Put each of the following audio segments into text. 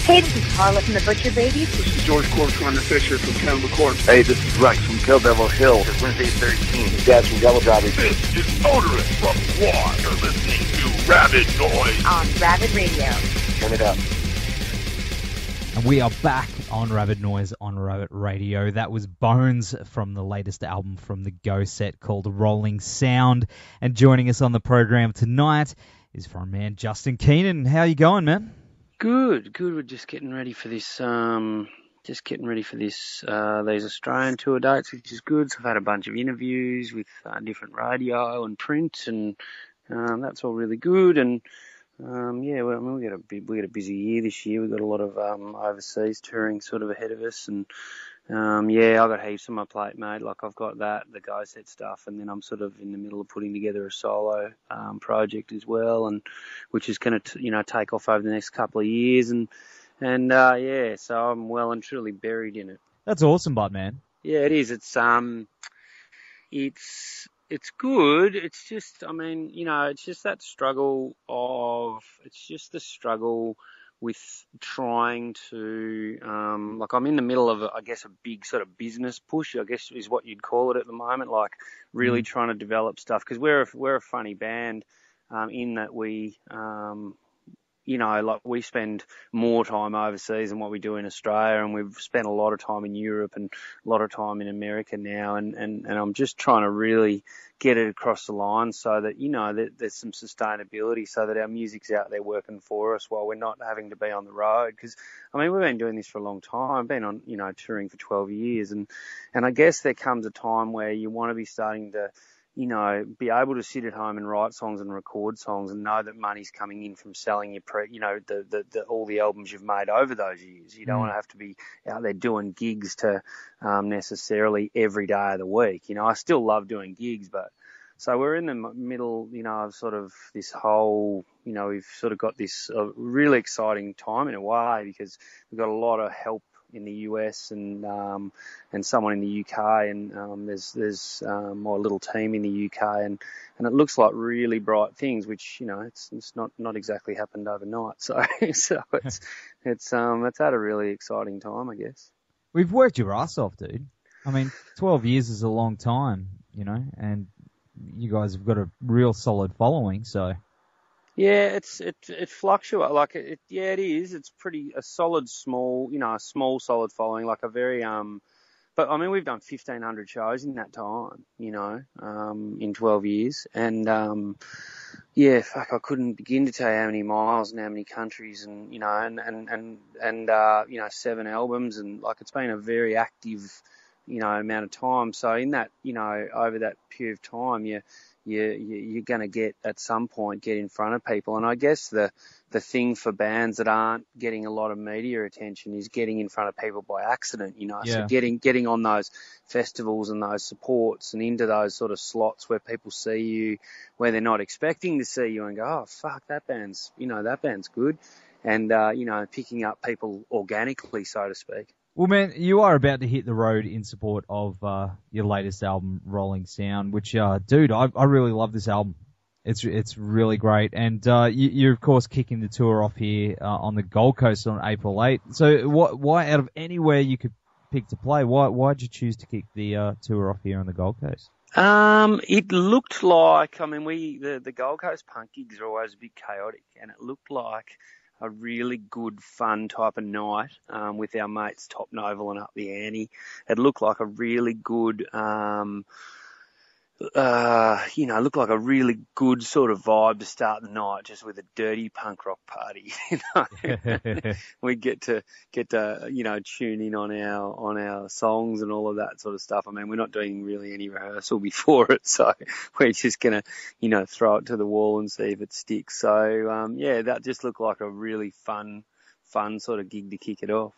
Hey, this is Carla from the Butcher Babies. This is George Corcoran Fisher from Cannibal Corpse. Hey, this is Rex from Kill Devil Hill. It's Wednesday 13. Dad from Devil Driving. This is Motorist from Quad. You're listening to Rabid Noise on Rabid Radio. Turn it up. And we are back on Rabid Noise on Rabid Radio. That was Bones from the latest album from the Go set called Rolling Sound. And joining us on the program tonight is frontman Justin Keenan. How you going, man? Good. We're just getting ready for this. These Australian tour dates, which is good. So I've had a bunch of interviews with different radio and print, and that's all really good. And we got a busy year this year. We've got a lot of overseas touring sort of ahead of us, and I've got heaps on my plate, mate. Like I've got that, the Go Set stuff, and then I'm sort of in the middle of putting together a solo project as well, and which is going to take off over the next couple of years, and so I'm well and truly buried in it. That's awesome, bud, man. Yeah, it is. It's good. It's just, it's just that struggle it's the struggle with trying to, I'm in the middle of, a big sort of business push, I guess is what you'd call it at the moment, like really trying to develop stuff. Because we're a funny band in that we, we spend more time overseas than what we do in Australia, and we've spent a lot of time in Europe and a lot of time in America now, and I'm just trying to really get it across the line so that, that there's some sustainability so that our music's out there working for us while we're not having to be on the road. Because, we've been doing this for a long time, been on, touring for 12 years, and I guess there comes a time where you want to be starting to, be able to sit at home and write songs and record songs and know that money's coming in from selling your all the albums you've made over those years. You don't want to have to be out there doing gigs to necessarily every day of the week. I still love doing gigs, but so we're in the middle, of sort of this whole, we've sort of got this really exciting time in a way because we've got a lot of help in the US and someone in the UK, and there's my little team in the UK, and it looks like really bright things, which it's not exactly happened overnight. So it's had a really exciting time, I guess. We've worked your ass off, dude. 12 years is a long time, and you guys have got a real solid following, so. Yeah, it fluctuates. It is. It's a solid, small, a small, solid following, like a very, but we've done 1,500 shows in that time, in 12 years. And, I couldn't begin to tell you how many miles and how many countries and, and 7 albums, and it's been a very active, amount of time. So in that, over that period of time, you're going to get in front of people. And I guess the thing for bands that aren't getting a lot of media attention is getting in front of people by accident, So getting on those festivals and those supports and into those sort of slots where people see you, where they're not expecting to see you and go, oh, fuck, that band's good. And, picking up people organically, so to speak. Well, man, you are about to hit the road in support of your latest album, Rolling Sound, which, dude, I really love this album. It's really great. And you're, of course, kicking the tour off here on the Gold Coast on April 8th. So why, out of anywhere you could pick to play, why'd you choose to kick the tour off here on the Gold Coast? It looked like, the Gold Coast punk gigs are always a bit chaotic, and it looked like a really good, fun type of night with our mates Top Novel and Up the Ante. It looked like a really good, looked like a really good sort of vibe to start the night, just with a dirty punk rock party. We get to tune in on our songs and all of that sort of stuff. We're not doing really any rehearsal before it, so we're just gonna throw it to the wall and see if it sticks. So that just looked like a really fun sort of gig to kick it off.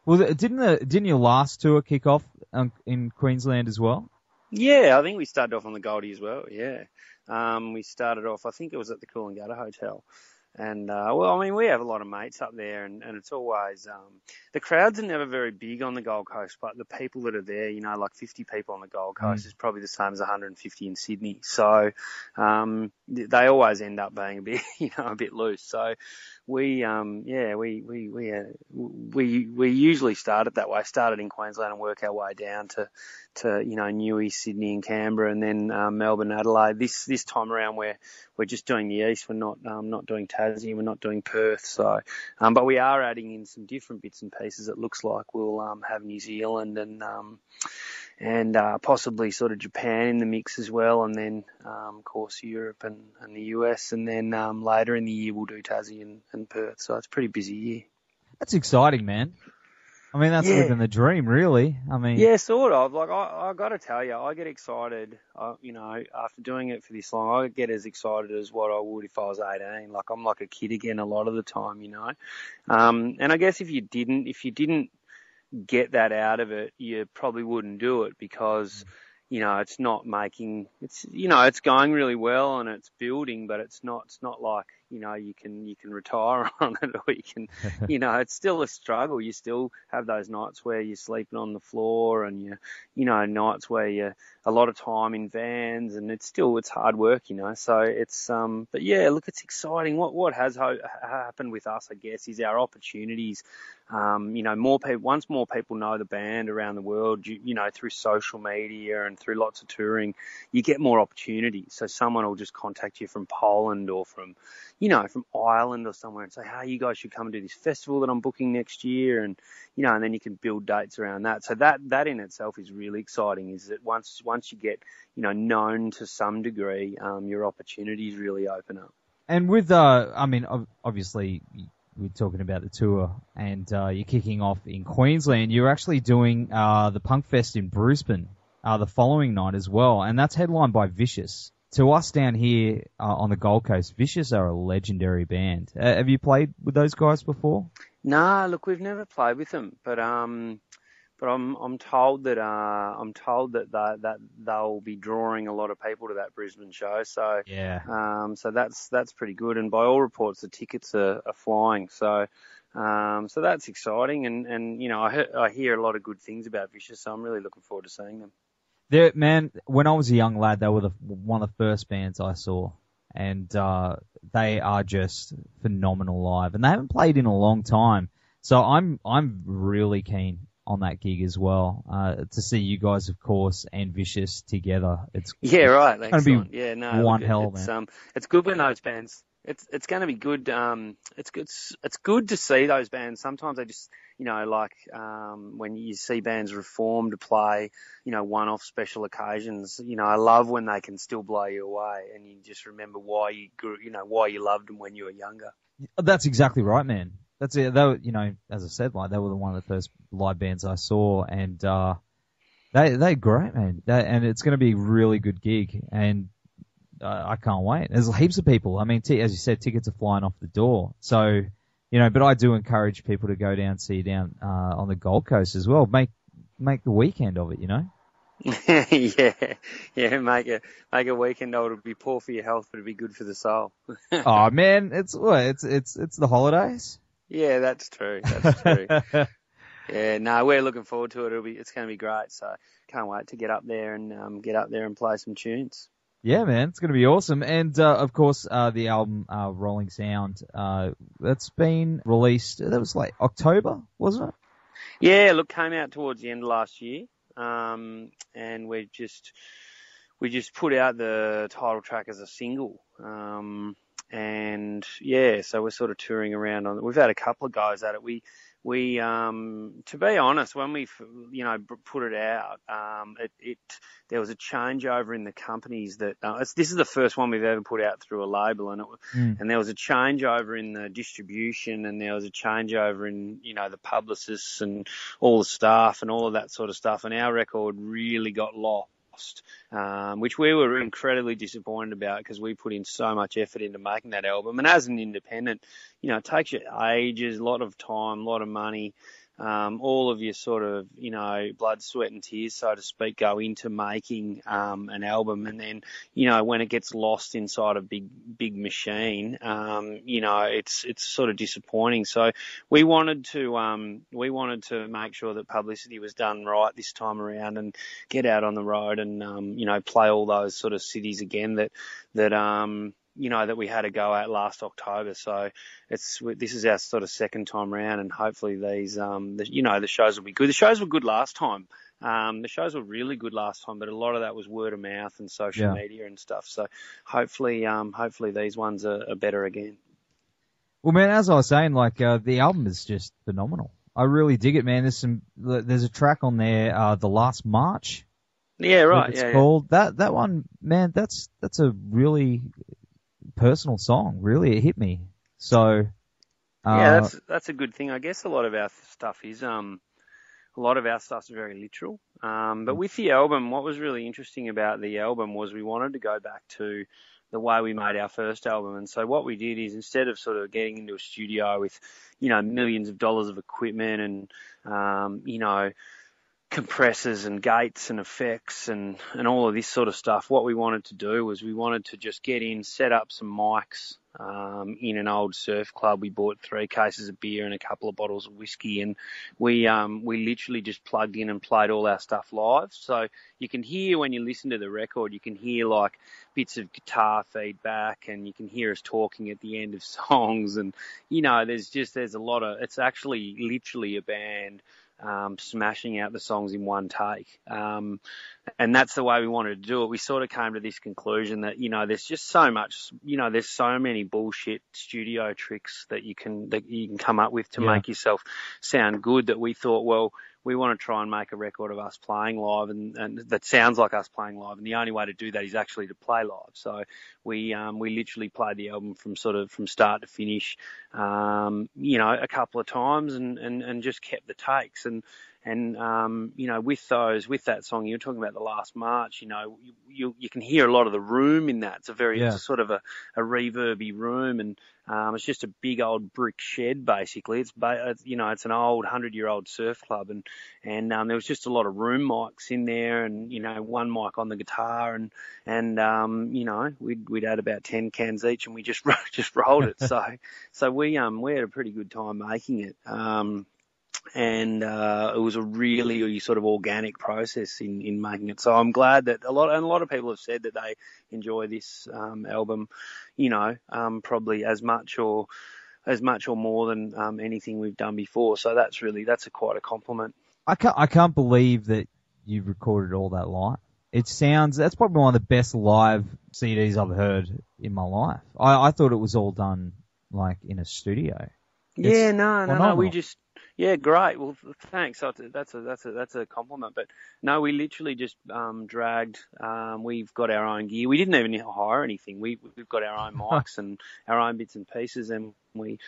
Well, didn't your last tour kick off in Queensland as well? Yeah, I think we started off on the Goldie as well, yeah. We started off, I think it was at the Coolangatta Hotel. And, we have a lot of mates up there, and it's always, the crowds are never very big on the Gold Coast, but the people that are there, 50 people on the Gold Coast is probably the same as 150 in Sydney. So, they always end up being a bit, a bit loose. So we usually start it that way. Started in Queensland and work our way down to Newey, Sydney, and Canberra, and then Melbourne, Adelaide. This time around we're just doing the east. We're not doing Tassie. We're not doing Perth. So, but we are adding in some different bits and pieces. It looks like we'll have New Zealand and possibly sort of Japan in the mix as well, and then of course Europe and the US, and then later in the year we'll do Tassie and Perth. So it's a pretty busy year. That's exciting, man. I mean, that's living the dream, really. I mean, yeah, sort of. Like I got to tell you, I get excited. After doing it for this long, I get as excited as what I would if I was 18. Like I'm like a kid again a lot of the time, And I guess if you didn't get that out of it, you probably wouldn't do it because, it's not making, it's going really well and it's building, but it's not like, you can retire on it, or you can, it's still a struggle. You still have those nights where you're sleeping on the floor, and nights where you're a lot of time in vans, and it's hard work, so it's, but yeah, look, it's exciting. What has happened with us, I guess, is our opportunities. More people, once more people know the band around the world, through social media and through lots of touring, you get more opportunities. So someone will just contact you from Poland or from Ireland or somewhere and say, hey, you guys should come and do this festival that I'm booking next year. And, and then you can build dates around that. So that in itself is really exciting, is that once you get, known to some degree, your opportunities really open up. And with, obviously we're talking about the tour, and you're kicking off in Queensland. You're actually doing the Punk Fest in Brisbane the following night as well, and that's headlined by Vicious. To us down here on the Gold Coast, Vicious are a legendary band. Have you played with those guys before? No, look, we've never played with them, but I'm told that they'll be drawing a lot of people to that Brisbane show. So yeah, so that's pretty good, and by all reports the tickets are flying. So so that's exciting, and I hear a lot of good things about Vicious, so I'm really looking forward to seeing them. Man, when I was a young lad, they were one of the first bands I saw, and they are just phenomenal live, and they haven't played in a long time. So I'm really keen on that gig as well, to see you guys, of course, and Vicious together. It's right. It's going to be one hell, man. It's good when those bands. It's going to be good. It's good to see those bands. Sometimes they just, when you see bands reform to play, one-off special occasions. I love when they can still blow you away, and you just remember why you grew, why you loved them when you were younger. That's exactly right, man. That's it. They were, as I said, they were one of the first live bands I saw, and they're great, man. And it's going to be a really good gig, and I can't wait. There's heaps of people. I mean, as you said, tickets are flying off the door. So, but I do encourage people to go down, see you down on the Gold Coast as well. Make the weekend of it, yeah. Make a weekend of it. It'll be poor for your health, but it'll be good for the soul. Oh man, it's the holidays. Yeah, that's true. That's true. Yeah, no, we're looking forward to it. It's going to be great. So can't wait to get up there and play some tunes. Yeah, man, it's going to be awesome. And, of course, the album, Rolling Sound, that's been released, that was like October, wasn't it? Yeah, look, came out towards the end of last year. And we just put out the title track as a single. And yeah, so we're sort of touring around on it. We've had a couple of guys at it. We, to be honest, when we, put it out, there was a changeover in the companies that, this is the first one we've ever put out through a label, and there was a changeover in the distribution, and there was a changeover in, the publicists and all the staff and all of that sort of stuff, and our record really got lost. Which we were incredibly disappointed about, because we put in so much effort into making that album. And as an independent, it takes you ages, a lot of time, a lot of money, all of your sort of, blood, sweat and tears, so to speak, go into making an album. And then, when it gets lost inside a big machine, it's sort of disappointing. So we wanted to make sure that publicity was done right this time around, and get out on the road and, play all those sort of cities again that that we had a go at last October. So this is our sort of second time round, and hopefully these, the shows will be good. The shows were good last time. The shows were really good last time, but a lot of that was word of mouth and social media and stuff. So hopefully these ones are better again. Well, man, as I was saying, like, the album is just phenomenal. I really dig it, man. There's a track on there, The Last March. Yeah, right. It's called that one, man. That's a really personal song. Really, it hit me. So, that's a good thing. I guess a lot of our stuff's very literal. But with the album, what was really interesting about the album was we wanted to go back to the way we made our first album. And so what we did is, instead of sort of getting into a studio with, millions of dollars of equipment and, compressors and gates and effects and all of this sort of stuff, what we wanted to do was we wanted to just get in, set up some mics in an old surf club. We bought 3 cases of beer and a couple of bottles of whiskey, and we literally just plugged in and played all our stuff live. So you can hear, when you listen to the record, you can hear like bits of guitar feedback, and you can hear us talking at the end of songs, and there's a lot of, it's actually literally a band smashing out the songs in one take. And that's the way we wanted to do it. We sort of came to this conclusion that, there's just so much, there's so many bullshit studio tricks that you can come up with to make yourself sound good, that we thought, well, we want to try and make a record of us playing live and that sounds like us playing live. And the only way to do that is actually to play live. So we literally played the album from start to finish, a couple of times and just kept the takes. And with that song, you're talking about The Last March, you can hear a lot of the room in that. It's it's sort of a reverby room, and it's just a big old brick shed, basically. It's an old 100-year-old surf club, and there was just a lot of room mics in there, and, one mic on the guitar, and we'd had about 10 cans each, and we just rolled it. So we had a pretty good time making it. And it was a really sort of organic process in making it. So I'm glad that a lot of people have said that they enjoy this album, probably as much or more than anything we've done before. So that's quite a compliment. I can't believe that you've recorded all that live. That's probably one of the best live CDs I've heard in my life. I thought it was all done like in a studio. No, we just. Yeah, great. Well, thanks. That's a compliment. But no, we literally just dragged. We've got our own gear. We didn't even hire anything. We've got our own mics and our own bits and pieces, and we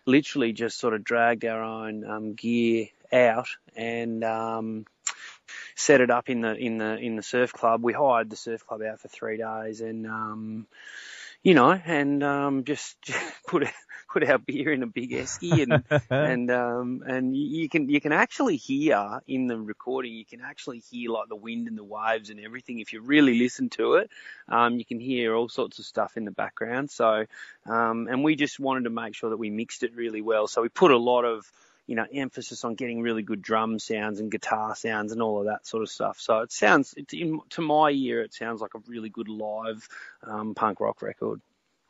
literally just sort of dragged our own gear out and set it up in the surf club. We hired the surf club out for 3 days, and just put our beer in a big esky, and you can actually hear in the recording, you can actually hear like the wind and the waves and everything. If you really listen to it, you can hear all sorts of stuff in the background. So, and we just wanted to make sure that we mixed it really well. So we put a lot of emphasis on getting really good drum sounds and guitar sounds and all of that sort of stuff. So to my ear, it sounds like a really good live punk rock record.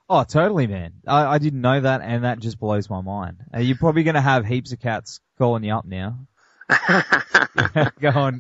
Oh, totally, man. I didn't know that, and that just blows my mind. You're probably going to have heaps of cats calling you up now. Go on,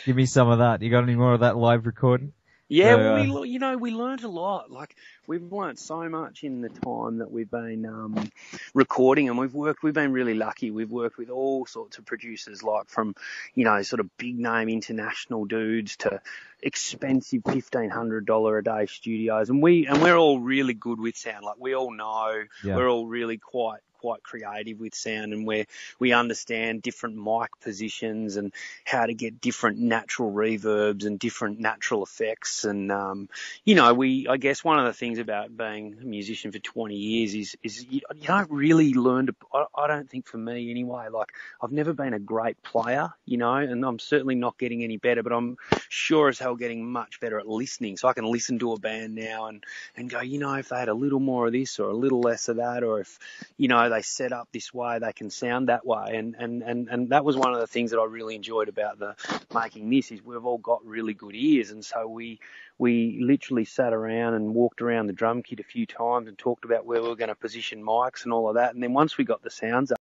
give me some of that. You got any more of that live recording? Yeah, we learned a lot. Like, we've learned so much in the time that we've been recording, and we've been really lucky. We've worked with all sorts of producers, like from, sort of big name international dudes to expensive $1,500 a day studios, and we're all really good with sound. Like, we all know we're all really quite creative with sound, and we understand different mic positions and how to get different natural reverbs and different natural effects. And I guess one of the things about being a musician for 20 years is you don't really learn to. I don't think, for me anyway. Like, I've never been a great player, and I'm certainly not getting any better, but I'm sure as hell getting much better at listening. So I can listen to a band now and go, if they had a little more of this or a little less of that, or if they set up this way, they can sound that way. And that was one of the things that I really enjoyed about the making this is we've all got really good ears. And so we literally sat around and walked around the drum kit a few times and talked about where we were going to position mics and all of that. And then once we got the sounds up,